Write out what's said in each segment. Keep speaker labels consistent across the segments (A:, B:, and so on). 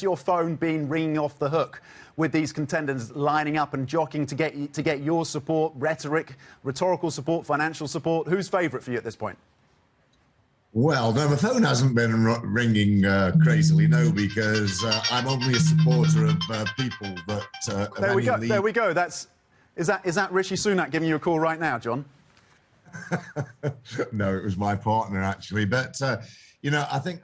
A: your phone been ringing off the hook with these contenders lining up and jockeying to get your support, rhetorical support, financial support? Who's favourite for you at this point?
B: Well, no, the phone hasn't been ringing crazily, no, because I'm only a supporter of people that.
A: There we go. There we go. Is that Rishi Sunak giving you a call right now, John?
B: No, it was my partner actually, but. You know, I think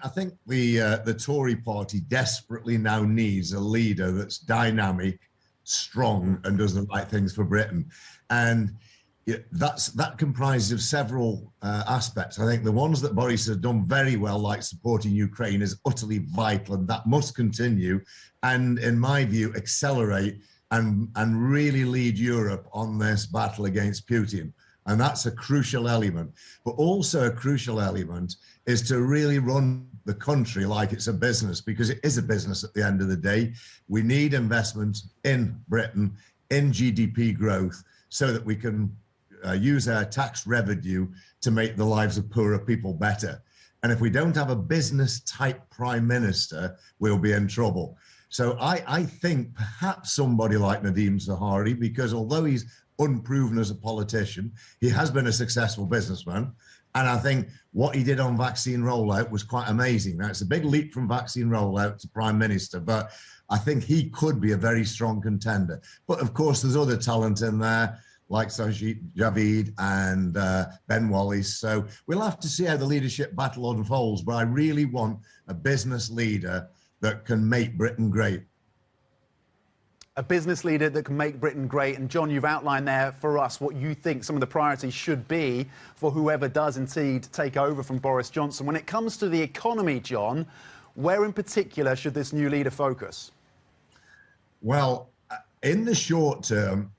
B: the Tory party desperately now needs a leader that's dynamic, strong, and does the right things for Britain, and that comprises of several aspects. I think the ones that Boris has done very well, like supporting Ukraine, is utterly vital, and that must continue, and in my view, accelerate and really lead Europe on this battle against Putin. And that's a crucial element. But also a crucial element is to really run the country like it's a business, because it is a business at the end of the day. We need investment in Britain, in GDP growth, so that we can use our tax revenue to make the lives of poorer people better. And if we don't have a business-type prime minister, we'll be in trouble. So I think perhaps somebody like Nadhim Zahawi, because although he's unproven as a politician, he has been a successful businessman, and I think what he did on vaccine rollout was quite amazing. Now, it's a big leap from vaccine rollout to prime minister, but I think he could be a very strong contender. But of course, there's other talent in there, like Sajid Javid and Ben Wallace. So we'll have to see how the leadership battle unfolds, but I really want a business leader that can make Britain great.
A: A business leader that can make Britain great. And John, you've outlined there for us what you think some of the priorities should be for whoever does indeed take over from Boris Johnson. When it comes to the economy, John, where in particular should this new leader focus?
B: Well, in the short term,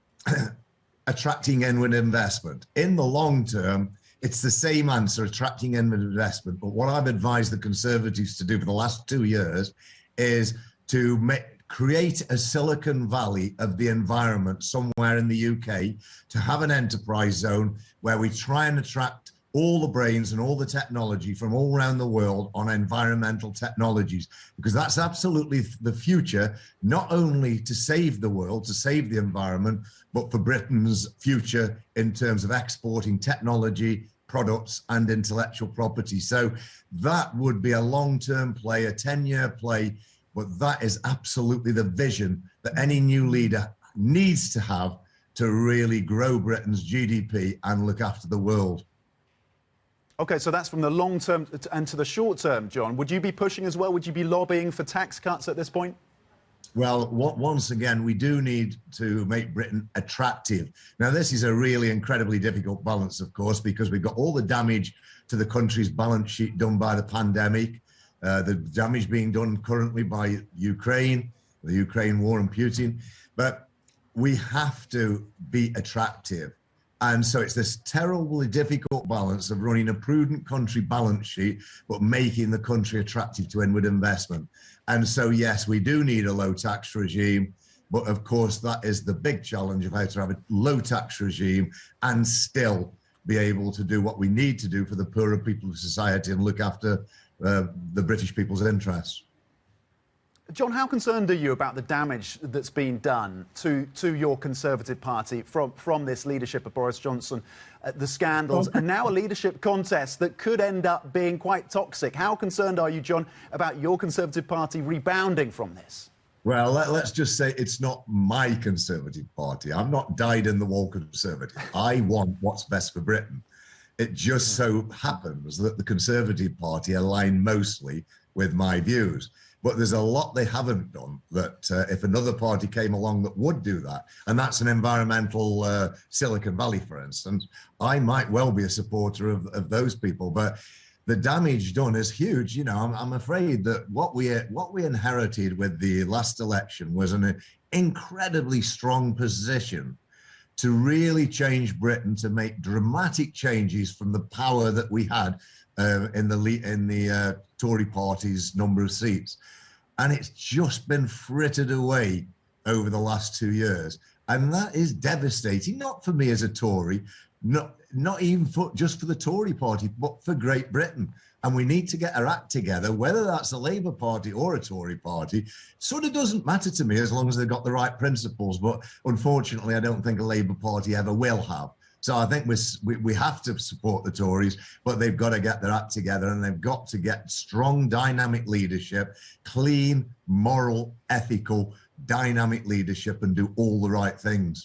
B: attracting inward investment. In the long term, it's the same answer, attracting inward investment. But what I've advised the Conservatives to do for the last 2 years is to create a Silicon Valley of the environment somewhere in the UK, to have an enterprise zone where we try and attract all the brains and all the technology from all around the world on environmental technologies, because that's absolutely the future, not only to save the world, to save the environment, but for Britain's future in terms of exporting technology, products and intellectual property. So that would be a long-term play, a 10-year play, but that is absolutely the vision that any new leader needs to have to really grow Britain's GDP and look after the world.
A: OK, so that's from the long term and to the short term, John. Would you be pushing as well? Would you be lobbying for tax cuts at this point?
B: Well, once again, we do need to make Britain attractive. Now, this is a really incredibly difficult balance, of course, because we've got all the damage to the country's balance sheet done by the pandemic, the damage being done currently by Ukraine, the Ukraine war and Putin. But we have to be attractive. And so it's this terribly difficult balance of running a prudent country balance sheet, but making the country attractive to inward investment. And so, yes, we do need a low tax regime. But of course, that is the big challenge of how to have a low tax regime and still be able to do what we need to do for the poorer people of society and look after the British people's interests.
A: John, how concerned are you about the damage that's been done to your Conservative Party from this leadership of Boris Johnson, the scandals, and now a leadership contest that could end up being quite toxic? How concerned are you, John, about your Conservative Party rebounding from this?
B: Well, let's just say it's not my Conservative Party. I'm not dyed-in-the-wool Conservative. I want what's best for Britain. It just so happens that the Conservative Party align mostly with my views. But there's a lot they haven't done that if another party came along that would do that, and that's an environmental Silicon Valley, for instance, I might well be a supporter of those people. But the damage done is huge. You know, I'm afraid that what we inherited with the last election was an incredibly strong position to really change Britain, to make dramatic changes from the power that we had in the Tory party's number of seats. And it's just been frittered away over the last 2 years. And that is devastating, not for me as a Tory, not even just for the Tory party, but for Great Britain. And we need to get our act together, whether that's a Labour Party or a Tory party. Sort of doesn't matter to me as long as they've got the right principles. But unfortunately, I don't think a Labour Party ever will have. So I think we have to support the Tories, but they've got to get their act together, and they've got to get strong, dynamic leadership, clean, moral, ethical, dynamic leadership, and do all the right things.